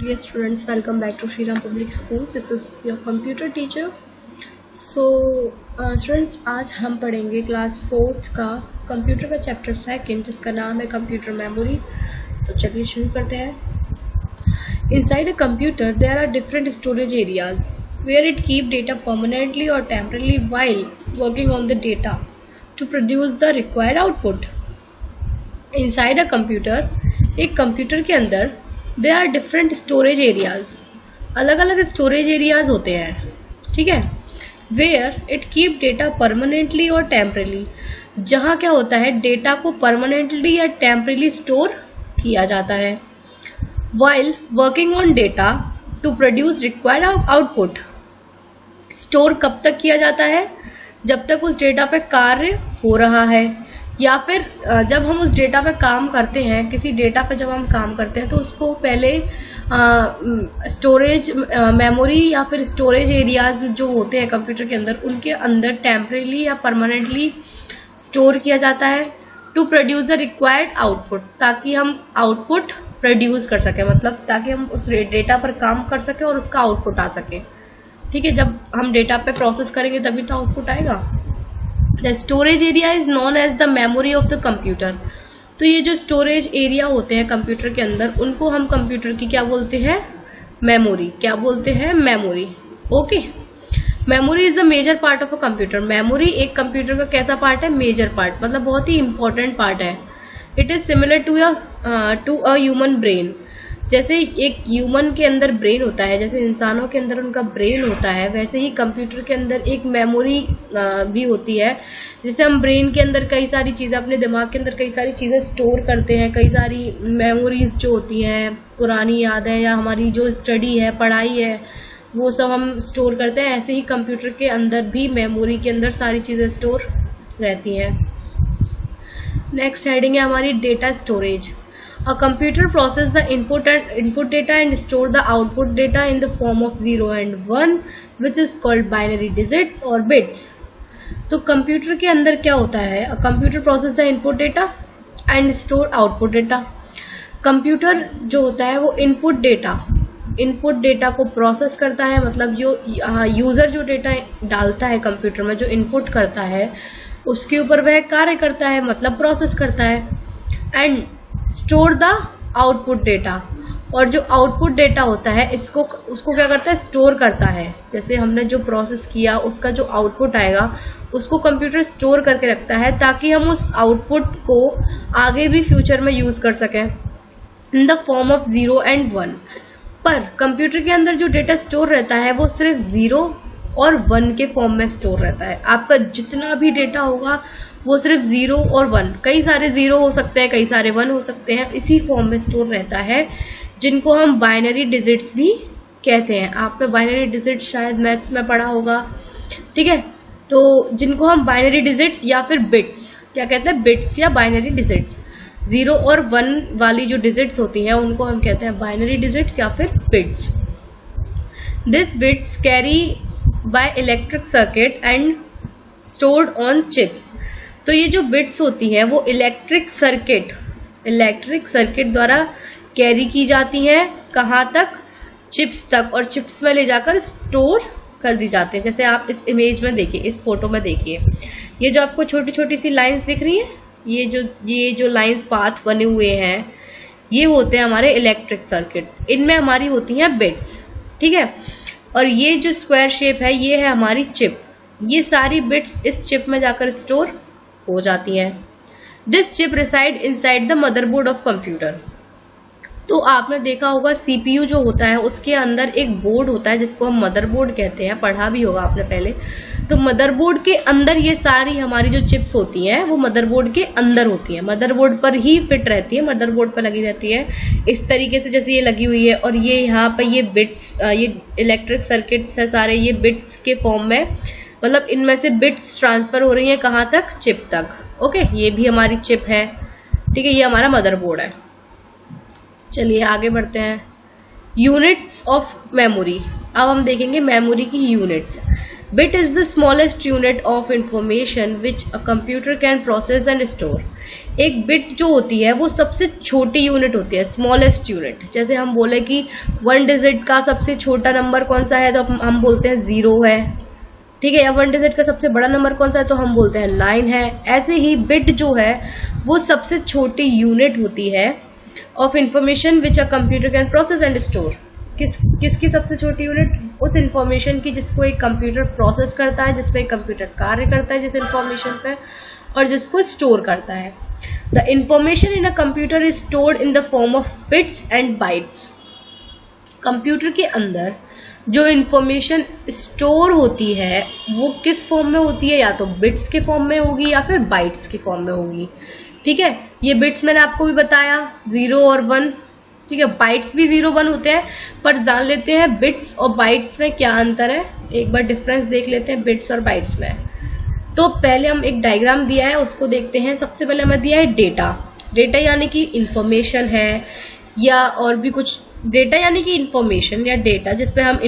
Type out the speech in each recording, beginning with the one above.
Dear students, welcome back to Shriram Public School. This is your computer teacher. So, students, आज हम पढ़ेंगे class 4th का computer का chapter 2 जिसका नाम है कंप्यूटर मेमोरी. तो चलिए शुरू करते हैं. Inside a computer, there are different storage areas where it keep data permanently or temporarily while working on the data to produce the required output. Inside a computer, एक computer के अंदर there are different storage areas, अलग अलग storage areas होते हैं, ठीक है. Where it keep data permanently और टेम्परली, जहाँ क्या होता है डेटा को परमानेंटली या टेम्परली स्टोर किया जाता है. While working on data to produce required output, store कब तक किया जाता है? जब तक उस डेटा पे कार्य हो रहा है, या फिर जब हम उस डेटा पे काम करते हैं, किसी डेटा पे जब हम काम करते हैं तो उसको पहले स्टोरेज मेमोरी या फिर स्टोरेज एरियाज जो होते हैं कंप्यूटर के अंदर, उनके अंदर टेम्परेली या परमानेंटली स्टोर किया जाता है to produce the required output, ताकि हम आउटपुट प्रोड्यूस कर सकें, मतलब ताकि हम उस डेटा पर काम कर सकें और उसका आउटपुट आ सके. ठीक है, जब हम डेटा पे प्रोसेस करेंगे तभी तो आउटपुट आएगा. The storage area is known as the memory of the computer. तो ये जो स्टोरेज एरिया होते हैं कंप्यूटर के अंदर, उनको हम कंप्यूटर की क्या बोलते हैं? मेमोरी. क्या बोलते हैं? Memory. Okay. Memory is the major part of a computer. Memory एक कंप्यूटर का कैसा पार्ट है? मेजर पार्ट, मतलब बहुत ही इंपॉर्टेंट पार्ट है. It is similar to a human brain. जैसे एक ह्यूमन के अंदर ब्रेन होता है, जैसे इंसानों के अंदर उनका ब्रेन होता है, वैसे ही कंप्यूटर के अंदर एक मेमोरी भी होती है. जिससे हम ब्रेन के अंदर कई सारी चीज़ें, अपने दिमाग के अंदर कई सारी चीज़ें स्टोर करते हैं. कई सारी मेमोरीज जो होती हैं, पुरानी यादें या हमारी जो स्टडी है, पढ़ाई है, वो सब हम स्टोर करते हैं. ऐसे ही कंप्यूटर के अंदर भी मेमोरी के अंदर सारी चीज़ें स्टोर रहती हैं. नेक्स्ट हेडिंग है हमारी data storage. A computer process the input data and store the output data in the form of 0 and 1, which is called binary digits or bits. तो कंप्यूटर के अंदर क्या होता है? A computer process the input data and store output data. Computer जो होता है वो इनपुट डेटा को प्रोसेस करता है, मतलब जो यूज़र जो डेटा डालता है कंप्यूटर में, जो इनपुट करता है उसके ऊपर वह कार्य करता है, मतलब प्रोसेस करता है. And store the output data, और जो आउटपुट डेटा होता है उसको क्या करता है? स्टोर करता है. जैसे हमने जो प्रोसेस किया उसका जो आउटपुट आएगा उसको कंप्यूटर स्टोर करके रखता है, ताकि हम उस आउटपुट को आगे भी फ्यूचर में यूज़ कर सकें in the form of 0 and 1. पर कंप्यूटर के अंदर जो डेटा स्टोर रहता है वो सिर्फ 0 और 1 के फॉर्म में स्टोर रहता है. आपका जितना भी डेटा होगा वो सिर्फ 0 और 1, कई सारे 0 हो सकते हैं, कई सारे 1 हो सकते हैं, इसी फॉर्म में स्टोर रहता है, जिनको हम बाइनरी डिजिट्स भी कहते हैं. आपने बाइनरी डिजिट्स शायद मैथ्स में पढ़ा होगा, ठीक है. तो जिनको हम बाइनरी डिजिट्स या फिर बिट्स, क्या कहते हैं? बिट्स या बाइनरी डिजिट्स. 0 और 1 वाली जो डिजिट्स होती हैं उनको हम कहते हैं बाइनरी डिजिट्स या फिर bits. This bits carry by electric circuit and stored on chips. तो ये जो बिट्स होती हैं वो इलेक्ट्रिक सर्किट द्वारा कैरी की जाती हैं. कहाँ तक? चिप्स तक, और चिप्स में ले जाकर स्टोर कर दी जाती हैं. जैसे आप इस इमेज में देखिए, इस फोटो में देखिए, ये जो आपको छोटी छोटी सी लाइंस दिख रही हैं, ये जो लाइंस पाथ बने हुए हैं, ये होते हैं हमारे इलेक्ट्रिक सर्किट. इनमें हमारी होती हैं बिट्स, ठीक है. और ये जो स्क्वायर शेप है ये है हमारी चिप. ये सारी बिट्स इस चिप में जाकर स्टोर हो जाती हैं. This chip reside inside the motherboard of computer. तो आपने देखा होगा सीपीयू जो होता है उसके अंदर एक बोर्ड होता है जिसको हम मदरबोर्ड कहते हैं, पढ़ा भी होगा आपने पहले. तो मदरबोर्ड के अंदर ये सारी हमारी जो चिप्स होती हैं वो मदरबोर्ड के अंदर होती हैं, मदरबोर्ड पर ही फिट रहती है, मदरबोर्ड पर लगी रहती है इस तरीके से जैसे ये लगी हुई है. और ये यहाँ पर ये बिट्स, ये इलेक्ट्रिक सर्किट्स है सारे, ये बिट्स के फॉर्म में, मतलब इनमें से बिट्स ट्रांसफर हो रही हैं कहाँ तक? चिप तक. ओके, ये भी हमारी चिप है, ठीक है. ये हमारा मदरबोर्ड है. चलिए आगे बढ़ते हैं. Units of memory. अब हम देखेंगे मेमोरी की units. Bit is the smallest unit of information which a computer can process and store. एक बिट जो होती है वो सबसे छोटी यूनिट होती है, स्मॉलेस्ट यूनिट. जैसे हम बोले कि 1 डिजिट का सबसे छोटा नंबर कौन सा है, तो हम बोलते हैं 0 है, ठीक है. या 1 डिजिट का सबसे बड़ा नंबर कौन सा है, तो हम बोलते हैं 9 है. ऐसे ही बिट जो है वो सबसे छोटी यूनिट होती है of information which a computer can process and store. किसकी सबसे छोटी यूनिट? उस इंफॉर्मेशन की जिसको एक कंप्यूटर प्रोसेस करता है, जिसपे एक कंप्यूटर कार्य करता है जिस इंफॉर्मेशन पे, और जिसको स्टोर करता है. The information in a computer is stored in the form of bits and bytes. Computer के अंदर जो इंफॉर्मेशन स्टोर होती है वो किस फॉर्म में होती है? या तो बिट्स के फॉर्म में होगी या फिर बाइट्स के फॉर्म में होगी, ठीक है. ये बिट्स मैंने आपको भी बताया 0 और 1, ठीक है. बाइट्स भी 0 1 होते हैं, पर जान लेते हैं बिट्स और बाइट्स में क्या अंतर है. एक बार डिफरेंस देख लेते हैं बिट्स और बाइट्स में. तो पहले हम एक डायग्राम दिया है उसको देखते हैं. सबसे पहले हमें दिया है डेटा. डेटा यानी कि इंफॉर्मेशन है या और भी कुछ. डेटा यानी कि इंफॉर्मेशन या डेटा जिसपे हम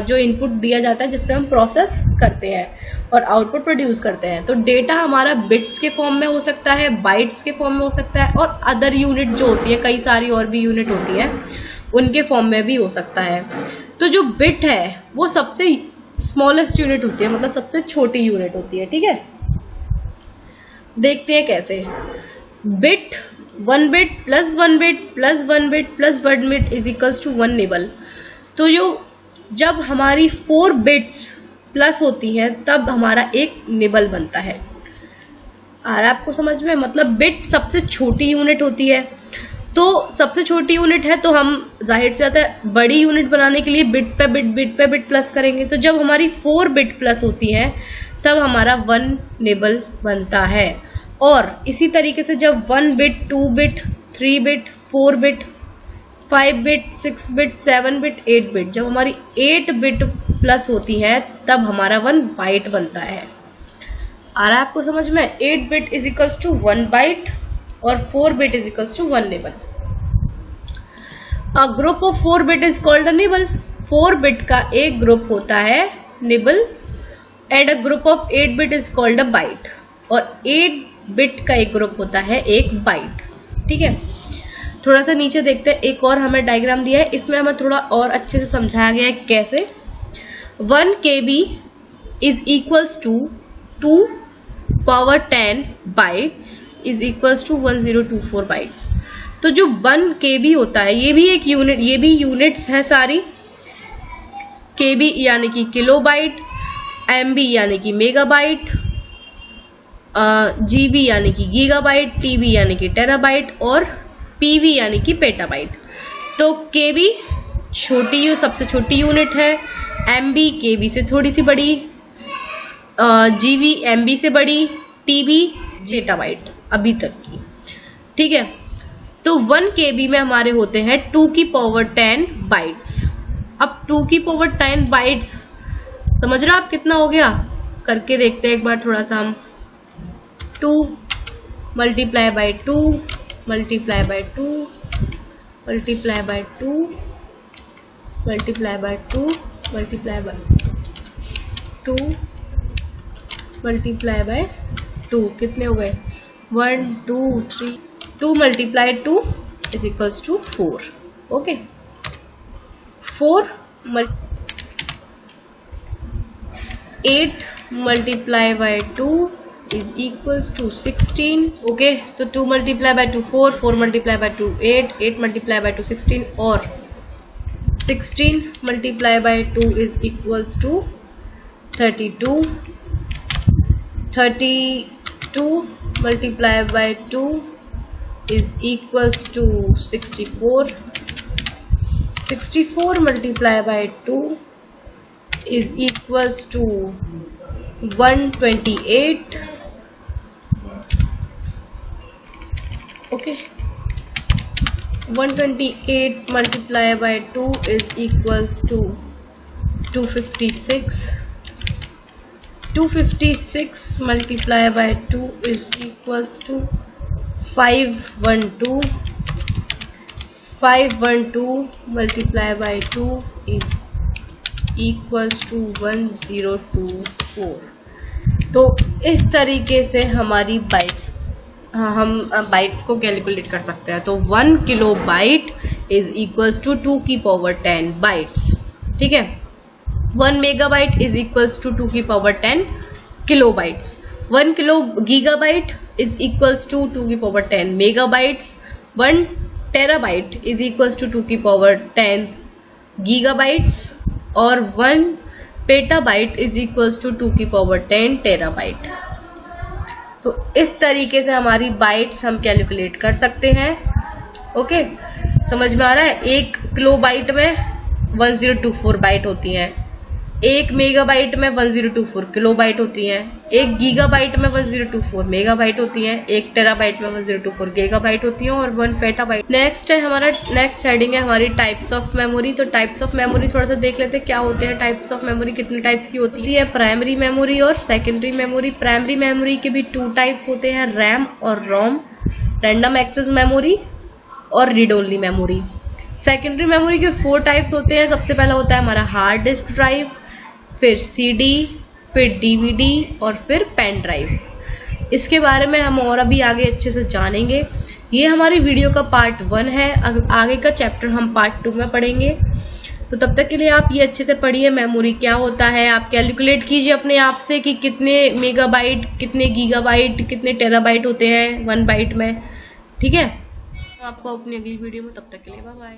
जो इनपुट दिया जाता है जिसपे हम प्रोसेस करते हैं और आउटपुट प्रोड्यूस करते हैं. तो डेटा हमारा बिट्स के फॉर्म में हो सकता है, बाइट्स के फॉर्म में हो सकता है, और अदर यूनिट जो होती है, कई सारी और भी यूनिट होती है, उनके फॉर्म में भी हो सकता है. तो जो बिट है वो सबसे स्मॉलेस्ट यूनिट होती है, मतलब सबसे छोटी यूनिट होती है, ठीक है. देखते हैं कैसे. Bit 1 bit plus 1 bit plus 1 bit plus 1 bit is equals to 1 nibble. तो जब हमारी 4 बिट्स प्लस होती है तब हमारा एक निबल बनता है. आ रहा है आपको समझ में? मतलब बिट सबसे छोटी यूनिट होती है. तो सबसे छोटी यूनिट है तो हम जाहिर से आता है बड़ी यूनिट बनाने के लिए बिट पे बिट प्लस करेंगे. तो जब हमारी 4 बिट प्लस होती है तब हमारा 1 निबल बनता है. और इसी तरीके से जब 1 bit 2 bit 3 bit 4 bit 5 bit 6 bit 7 bit 8 bit, जब हमारी 8 बिट प्लस होती है तब हमारा 1 बाइट बनता है. आ रहा है आपको समझ में? 8 bit is equals to 1 byte और 4 bit is equals to 1 nibble. A group of 4 bit is called a nibble. 4 bit का एक ग्रुप होता है nibble and a group of 8 bit is called a byte. और 8 बिट का एक ग्रुप होता है एक बाइट, ठीक है. थोड़ा सा नीचे देखते हैं. एक और हमें डायग्राम दिया है, इसमें हमें थोड़ा और अच्छे से समझाया गया है कैसे. 1 KB is equals to 2 power 10 bytes is equals to 1024 bytes. तो जो 1 KB होता है ये भी एक यूनिट, ये भी यूनिट्स हैं सारी. KB यानी कि किलोबाइट, MB यानी कि मेगाबाइट, GB यानी कि गीगाबाइट, TB यानी कि टेराबाइट और PB यानी कि पेटाबाइट. तो KB सबसे छोटी यूनिट है, MB KB से थोड़ी सी बड़ी, GB MB से बड़ी, TB जेटाबाइट अभी तक की, ठीक है. तो 1 KB में हमारे होते हैं 2 की पावर 10 बाइट्स. अब 2 की पावर 10 बाइट्स समझ रहे हो आप कितना हो गया? करके देखते हैं एक बार थोड़ा सा हम. 2 multiply by 2 multiply by 2 multiply by 2 multiply by 2 multiply by 2 multiply by 2 कितने हो गए? 1 2 3. 2 multiply 2 is equals to 4. Okay. 8 multiply by 2 is equals to 16. okay, तो 2 multiply by 2 4, 4 multiply by 2 8, 8 multiply by 2 16 और 16 multiply by 2 is equals to 32. 32 multiply by 2 is equals to 64. 64 multiply by 2 is equals to 128. okay, 128 multiply by 2 is equals to 256. 256 multiply by 2 is equals to 512. 512 multiply by 2 is equals to 1024। तो इस तरीके से हमारी bytes, हम bytes को calculate कर सकते हैं। तो 1 kilobyte is equals to 2 की पावर 10 बाइट्स, ठीक है। 1 मेगाबाइट इज इक्वल्स टू 2 की power 10 kilobytes. 1 kilo gigabyte is equals to 2 की power 10 megabytes. 1 terabyte is equals to 2 की पावर 10 गीगाबाइट्स और 1 पेटाबाइट इज इक्वल्स टू 2 की पावर 10 टेराबाइट। तो इस तरीके से हमारी बाइट्स हम कैलकुलेट कर सकते हैं। ओके, समझ में आ रहा है। 1 किलो बाइट में 1024 बाइट होती हैं, 1 मेगाबाइट में 1024 किलोबाइट होती हैं, 1 गीगाबाइट में 1024 मेगाबाइट होती हैं, 1 टेराबाइट में 1024 गीगाबाइट होती हैं और 1 पेटाबाइट। नेक्स्ट है हमारा, नेक्स्ट हेडिंग है हमारी टाइप्स ऑफ मेमोरी। तो टाइप्स ऑफ मेमोरी थोड़ा सा देख लेते हैं क्या होते हैं टाइप्स ऑफ मेमोरी, कितने टाइप्स की होती है। प्राइमरी मेमोरी और सेकेंडरी मेमोरी। प्राइमरी मेमोरी के भी 2 टाइप्स होते हैं, रैम और रोम, रैंडम एक्सेस मेमोरी और read only memory. Secondary memory के 4 टाइप्स होते हैं। सबसे पहला होता है हमारा हार्ड डिस्क ड्राइव, फिर सीडी, फिर डीवीडी और फिर पेन ड्राइव। इसके बारे में हम और अभी आगे अच्छे से जानेंगे। ये हमारी वीडियो का पार्ट 1 है, आगे का चैप्टर हम पार्ट 2 में पढ़ेंगे। तो तब तक के लिए आप ये अच्छे से पढ़िए, मेमोरी क्या होता है, आप कैलकुलेट कीजिए अपने आप से कि कितने मेगाबाइट, कितने गीगाबाइट, कितने टेराबाइट होते हैं 1 बाइट में, ठीक है। आपको अपनी अगली वीडियो में, तब तक के लिए बाय बाय।